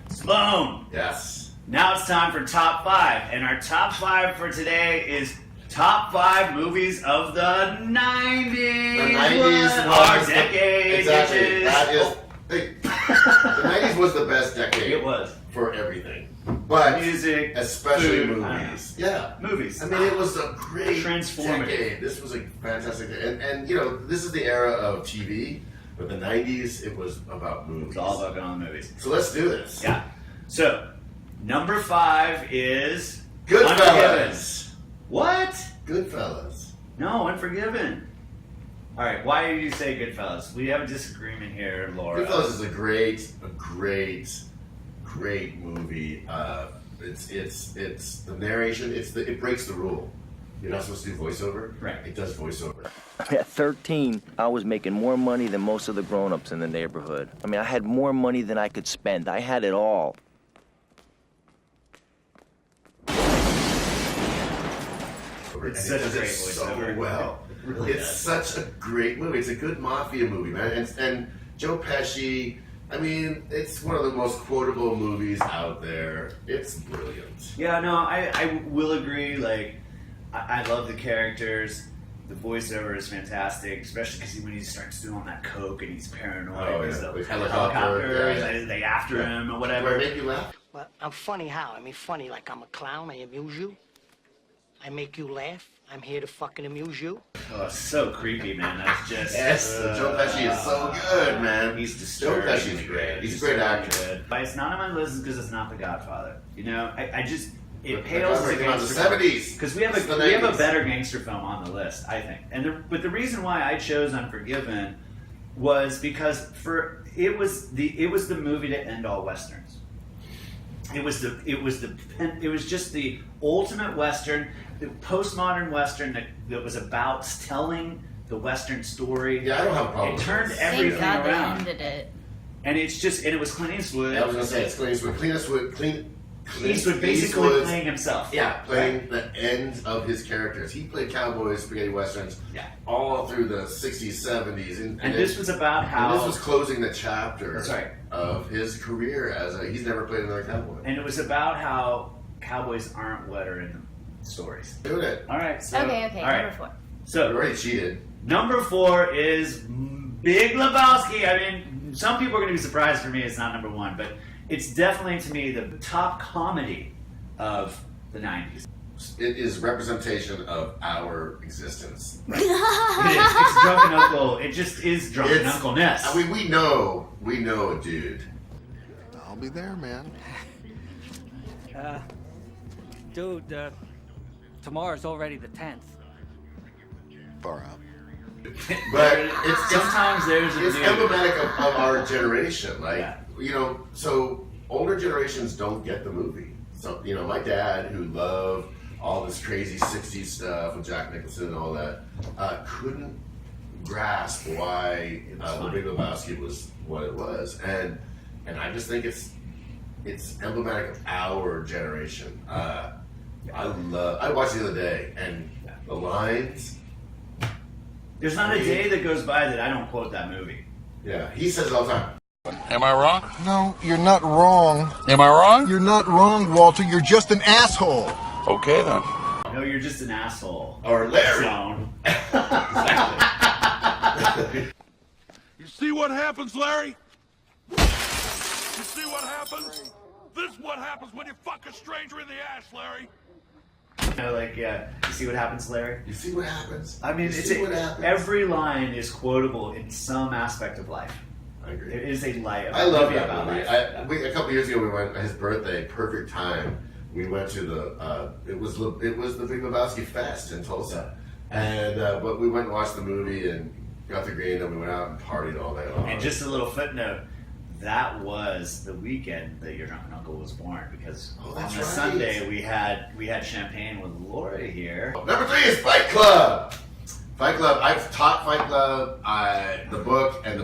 Sloan. Yes. Now it's time for top five, and our top five for today is top five movies of the 90s. The 90s our was decade. exactly. Bitches. That is. The 90s was the best decade. It was for everything, but music, especially food, movies. Yeah, movies. I mean, it was a great transformative decade. This was a fantastic, and you know, this is the era of TV. But the 90s, it was about movies. It's all about going on movies. So let's do this. Yeah. So, number five is Goodfellas. What? Goodfellas. No, Unforgiven. All right, why do you say Goodfellas? We have a disagreement here, Laura. Goodfellas is a great movie. It's the narration. It breaks the rule. You're not supposed to do voiceover. Right. It does voiceover. At 13, I was making more money than most of the grown-ups in the neighborhood. I mean, I had more money than I could spend. I had it all. It's such a great voiceover. So well. Really it's such a great movie. It's a good mafia movie, man. And Joe Pesci, I mean, it's one of the most quotable movies out there. It's brilliant. Yeah, no, I will agree. Like, I love the characters. The voiceover is fantastic, especially because when he starts doing that coke and he's paranoid. Oh, because yeah. the Helicopter, helicopters, they after him or whatever. Do I make you laugh? Well, I'm funny how? I mean, funny like I'm a clown, I amuse you. I make you laugh. I'm here to fucking amuse you. Oh, it's so creepy, man. That's just... Yes, Joe Pesci is so good, man. He's disturbing. Joe Pesci's great. He's a great actor. Good. But it's not on my list because it's not The Godfather. You know, I just... It But pales as a came out in the gangster 70s. because we have It's the we have a 90s. better gangster film on the list, I think. But the reason why I chose Unforgiven was because it was the movie to end all westerns. It was just the ultimate western, the postmodern western that was about telling the western story. Yeah, I don't have a problem It with turned this. everything Thank God around, they ended it. and it was Clint Eastwood. I was gonna say it's Clint Eastwood. Clint Eastwood basically Eastwood's- playing himself. Yeah, playing the end of his characters. He played cowboys, spaghetti westerns, Yeah. all through the 60s, 70s. And this was about and how this was closing the chapter That's right. of his career he's never played another cowboy. and it was about how cowboys aren't what are in the stories. Doing it. All right. So, Okay, all right. number 4. You So already cheated. number 4 is Big Lebowski. I mean, some people are going to be surprised for me it's not number 1, but it's definitely to me the top comedy of the 90s. It is representation of our existence. It is. It's drunken uncle. It just is drunken It's- uncleness. I mean, we know a dude. I'll be there, man. Dude, tomorrow's already the 10th. Far out. But it's Sometimes there's a it's dude. emblematic of our generation. Like, Yeah. you know, so older generations don't get the movie. So, you know, my dad, who loved all this crazy 60s stuff with Jack Nicholson and all that, couldn't grasp why The Big Lebowski was what it was. And I just think it's emblematic of our generation. I watched it the other day, and the lines, There's not a day that goes by that I don't quote that movie. yeah, he says it all the time. Am I wrong? No, you're not wrong. Am I wrong? You're not wrong, Walter. You're just an asshole. Okay then. No, you're just an asshole. Or Larry. Sloan. Exactly. You see what happens, Larry? You see what happens? This is what happens when you fuck a stranger in the ass, Larry. You know, like, yeah, you see what happens, Larry? You see what happens? I mean, You see what happens? every line is quotable in some aspect of life. I agree. There is a life. I love movie that about movie. life. A couple years ago, we went his birthday, perfect time. We went to the it was the Big Lebowski Fest in Tulsa, and but we went and watched the movie and got the green, and we went out and partied all day long. And just a little footnote, that was the weekend that your drunken uncle was born, because Oh, on that's the right. Sunday we had champagne with Laura here. Number 3 is Fight Club. Fight Club. I've taught Fight Club. The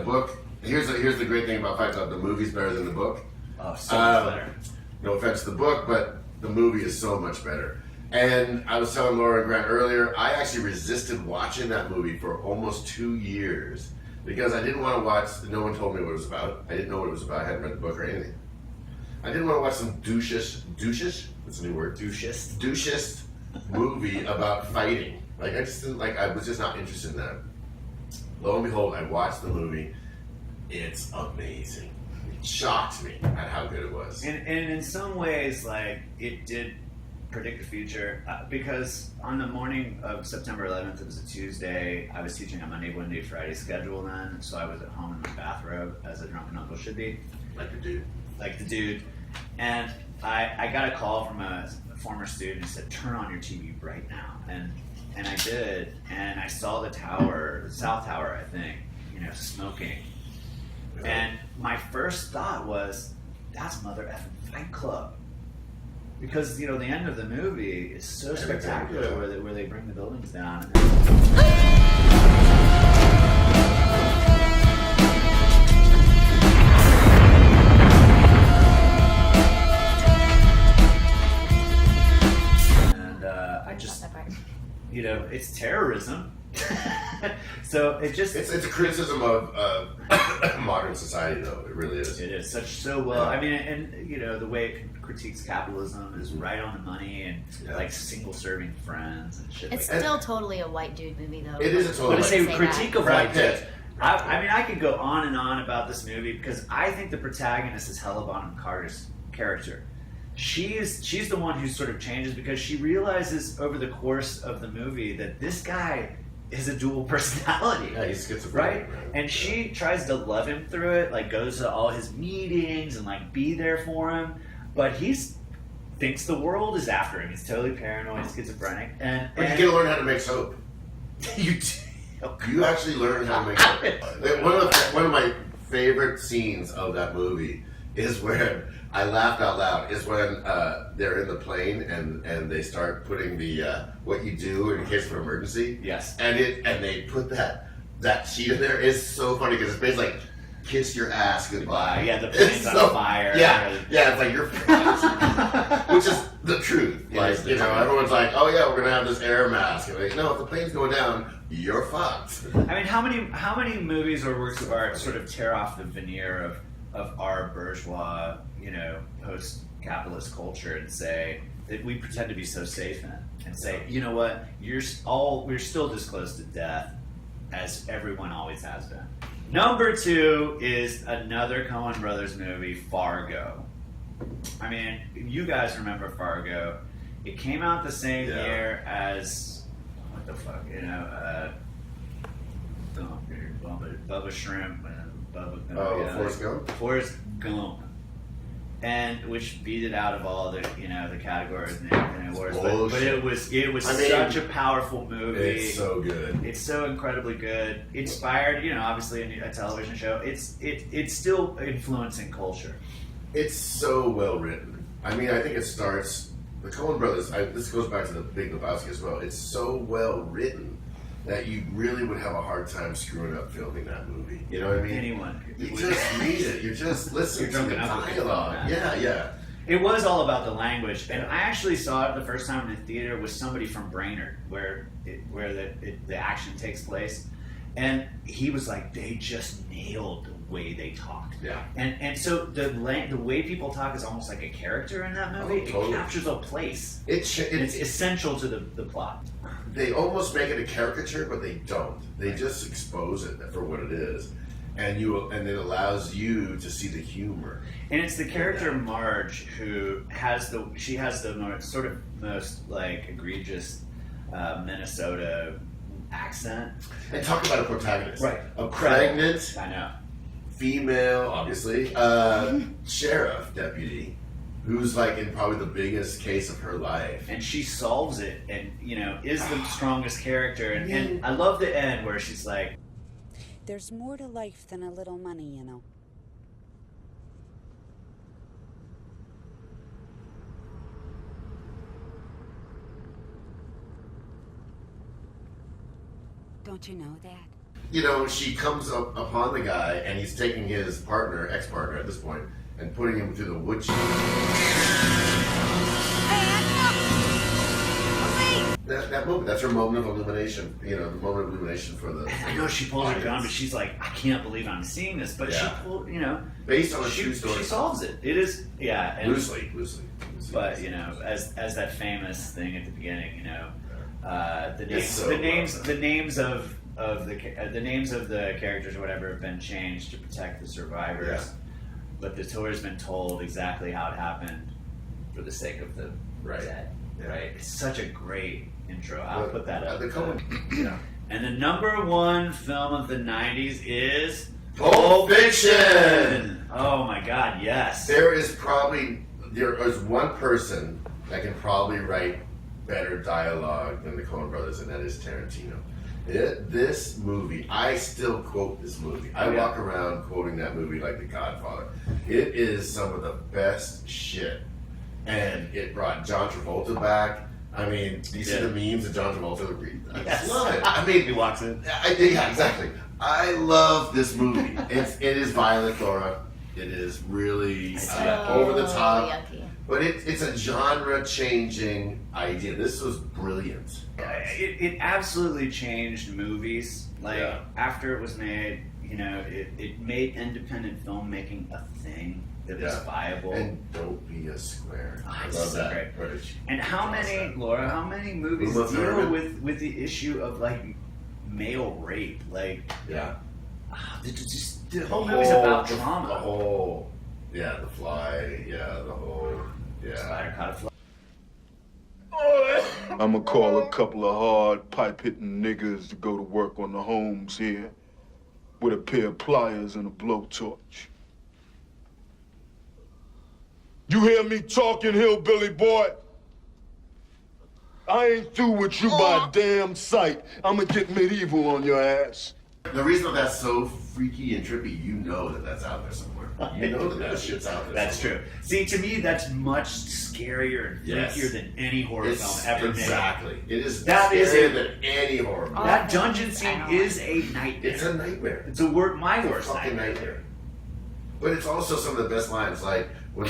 book. Here's the great thing about Fight Club. The movie's better than the book. Oh, so much Um, better. No offense to the book, but the movie is so much better. And I was telling Laura and Grant earlier, I actually resisted watching that movie for almost 2 years because I didn't want to watch. No one told me what it was about. I didn't know what it was about. I hadn't read the book or anything. I didn't want to watch some douchish. That's a new word. Douchist movie about fighting. Like I just didn't like. I was just not interested in that. Lo and behold, I watched the movie. It's amazing. It shocked me at how good it was. And in some ways, like, it did predict the future because on the morning of September 11th, it was a Tuesday. I was teaching a Monday, Wednesday, Friday schedule then, so I was at home in my bathrobe as a drunken uncle should be. Like the dude. And I got a call from a former student who said, turn on your TV right now. And I did, and I saw the tower, the South Tower, I think, smoking. Yeah. And my first thought was, that's Mother effing Fight Club. Because, the end of the movie is so spectacular where they bring the buildings down. It's terrorism. So it just... It's a criticism of modern society, though. It really is. It is so well. I mean, and the way it critiques capitalism is right on the money, and like single-serving friends and shit. It's like still totally a white dude movie, though. It is a total. But it's a critique of Brad white Pitt. dudes. I mean, I could go on and on about this movie because I think the protagonist is Helena Bonham Carter's character. She's the one who sort of changes because she realizes over the course of the movie that this guy is a dual personality. Yeah, he's schizophrenic. Right? And she tries to love him through it, like goes to all his meetings and like be there for him. But thinks the world is after him. He's totally paranoid, schizophrenic. And you gotta learn how to make soap. You do. You actually learn how to make soap. One of my favorite scenes of that movie is where I laughed out loud. Is when they're in the plane and they start putting the what you do in case of an emergency. Yes. And they put that sheet in there. It's so funny because it's basically like kiss your ass goodbye. Yeah, the plane's on fire. Yeah, it's like you're which is the truth. Like everyone's like, oh yeah, we're gonna have this air mask. And like, no, if the plane's going down, you're fucked. I mean, how many movies or works of art sort of tear off the veneer of our bourgeois, post-capitalist culture and say that we pretend to be so safe in it, and say, you know what, we're still this close to death as everyone always has been. Number 2 is another Coen Brothers movie, Fargo. I mean, you guys remember Fargo. It came out the same year as, what the fuck, Bubba Shrimp and Bubba... Forrest Gump? Forrest Gump. And which beat it out of all the the categories and the awards, but it was such a powerful movie. It's so good. It's so incredibly good. Inspired, obviously a television show. It's still influencing culture. It's so well written. I mean, I think it starts the Coen Brothers. This goes back to the Big Lebowski as well. It's so well written that you really would have a hard time screwing up filming that movie. You know what I mean? Anyone. You just read it. You just listen to the dialogue. Yeah. It was all about the language, and I actually saw it the first time in the theater with somebody from Brainerd, where the action takes place, and he was like, they just nailed the way they talked. Yeah. And so the way people talk is almost like a character in that movie. Oh, totally. It captures a place. It's essential to the plot. They almost make it a caricature, but they don't. They just expose it for what it is, and it allows you to see the humor. And it's the character Marge who has the most like egregious Minnesota accent. And talk about a protagonist, right? A pregnant, I know, female, obviously, sheriff deputy, who's like in probably the biggest case of her life. And she solves it and, is the strongest character. And I love the end where she's like, there's more to life than a little money, Don't you know that? She comes up upon the guy and he's taking his ex-partner at this point, and putting him through the wood chipper. That that moment. That's her moment of illumination. You know, the moment of illumination for the. I know she pulls her gun, but she's like, I can't believe I'm seeing this. But she pulled, you know, based on a true story. She solves it. It is, yeah, and, loosely. But you know, as that famous thing at the beginning, you know, the names of the characters or whatever have been changed to protect the survivors. Yeah. But the tour's been told exactly how it happened for the sake of the dead. Yeah. Right? It's such a great intro. I'll put that up. Yeah. And the number one film of the 90s is Pulp Fiction! Oh my God, yes. There is one person that can probably write better dialogue than the Coen brothers, and that is Tarantino. This movie, I still quote this movie. I walk around quoting that movie like The Godfather. It is some of the best shit. And it brought John Travolta back. I mean, do you see the memes of John Travolta? I love it. I mean, he walks in. Yeah, exactly. I love this movie. It is violent, Laura. It is really over the top. Yucky. But it's a genre-changing idea. This was brilliant. It absolutely changed movies. Like, after it was made, you know, it made independent filmmaking a thing that was viable. And don't be a square. I It's love so that. great. And how many movies deal with the issue of, like, male rape? Like, the whole movie's about trauma. The fly, the whole, Spider caught a fly. I'ma call a couple of hard pipe-hitting niggas to go to work on the homes here with a pair of pliers and a blowtorch. You hear me talking, hillbilly boy? I ain't through with you by a damn sight. I'ma get medieval on your ass. The reason that's so freaky and trippy, you know that's out there somewhere. You know that shit's out there. That's true. See, to me, that's much scarier and freakier than any horror film ever made. Exactly. It is scarier than any horror movie. That dungeon scene is a nightmare. It's a nightmare. It's my worst nightmare. But it's also some of the best lines, like when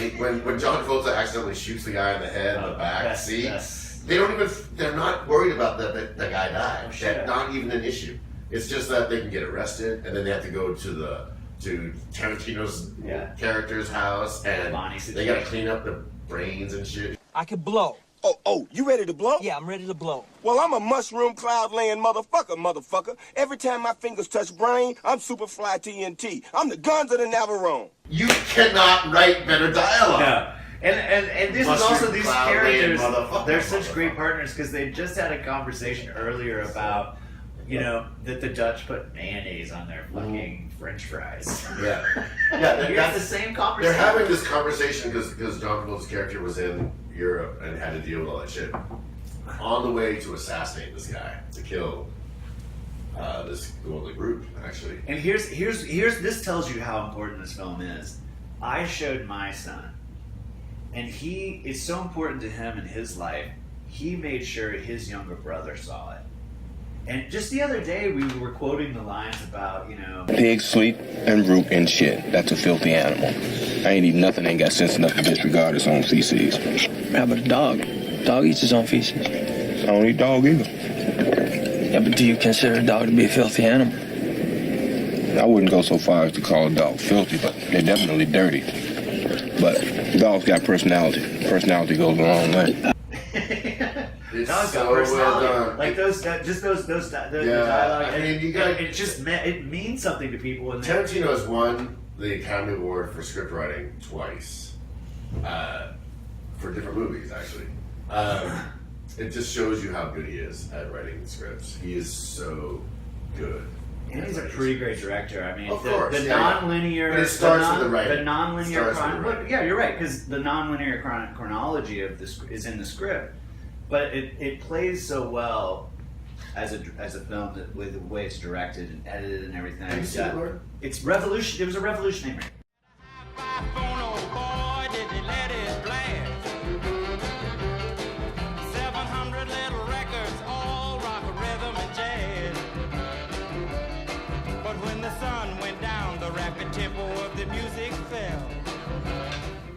John Travolta accidentally shoots the guy in the head in the back. They're not worried about that guy died. That's not even an issue. It's just that they can get arrested, and then they have to go to Tarantino's character's house, and they gotta clean up the brains and shit. I can blow. Oh, you ready to blow? Yeah, I'm ready to blow. Well, I'm a mushroom cloud laying motherfucker. Every time my fingers touch brain, I'm Superfly TNT. I'm the Guns of the Navarone. You cannot write better dialogue. No. And this is also these characters, they're such great partners because they just had a conversation earlier about, you know, that the Dutch put mayonnaise on their fucking French fries. That's the same conversation. They're having this conversation because John Travolta's character was in Europe and had to deal with all that shit. On the way to assassinate this guy, to kill this group, actually. And here's this tells you how important this film is. I showed my son, and it's so important to him in his life. He made sure his younger brother saw it. And just the other day, we were quoting the lines about, you know... Pigs sleep and root and shit. That's a filthy animal. I ain't eating nothing, ain't got sense enough to disregard its own feces. How about a dog? Dog eats his own feces. I don't eat dog either. Yeah, but do you consider a dog to be a filthy animal? I wouldn't go so far as to call a dog filthy, but they're definitely dirty. But dogs got personality. Personality goes a long way. It's Dogs so got personality. well done. Like those dialogue. I mean, it means something to people. And Tarantino has won the Academy Award for script writing twice, for different movies, actually. It just shows you how good he is at writing scripts. He is so good. And he's a pretty great director. I mean, of course, the non-linear. But it starts with the writing. The non-linear yeah, you're right, because the non-linear chronology of this is in the script, but it plays so well as a film with the way it's directed and edited and everything. Have you seen it, Lord? It's revolution. It was a revolutionary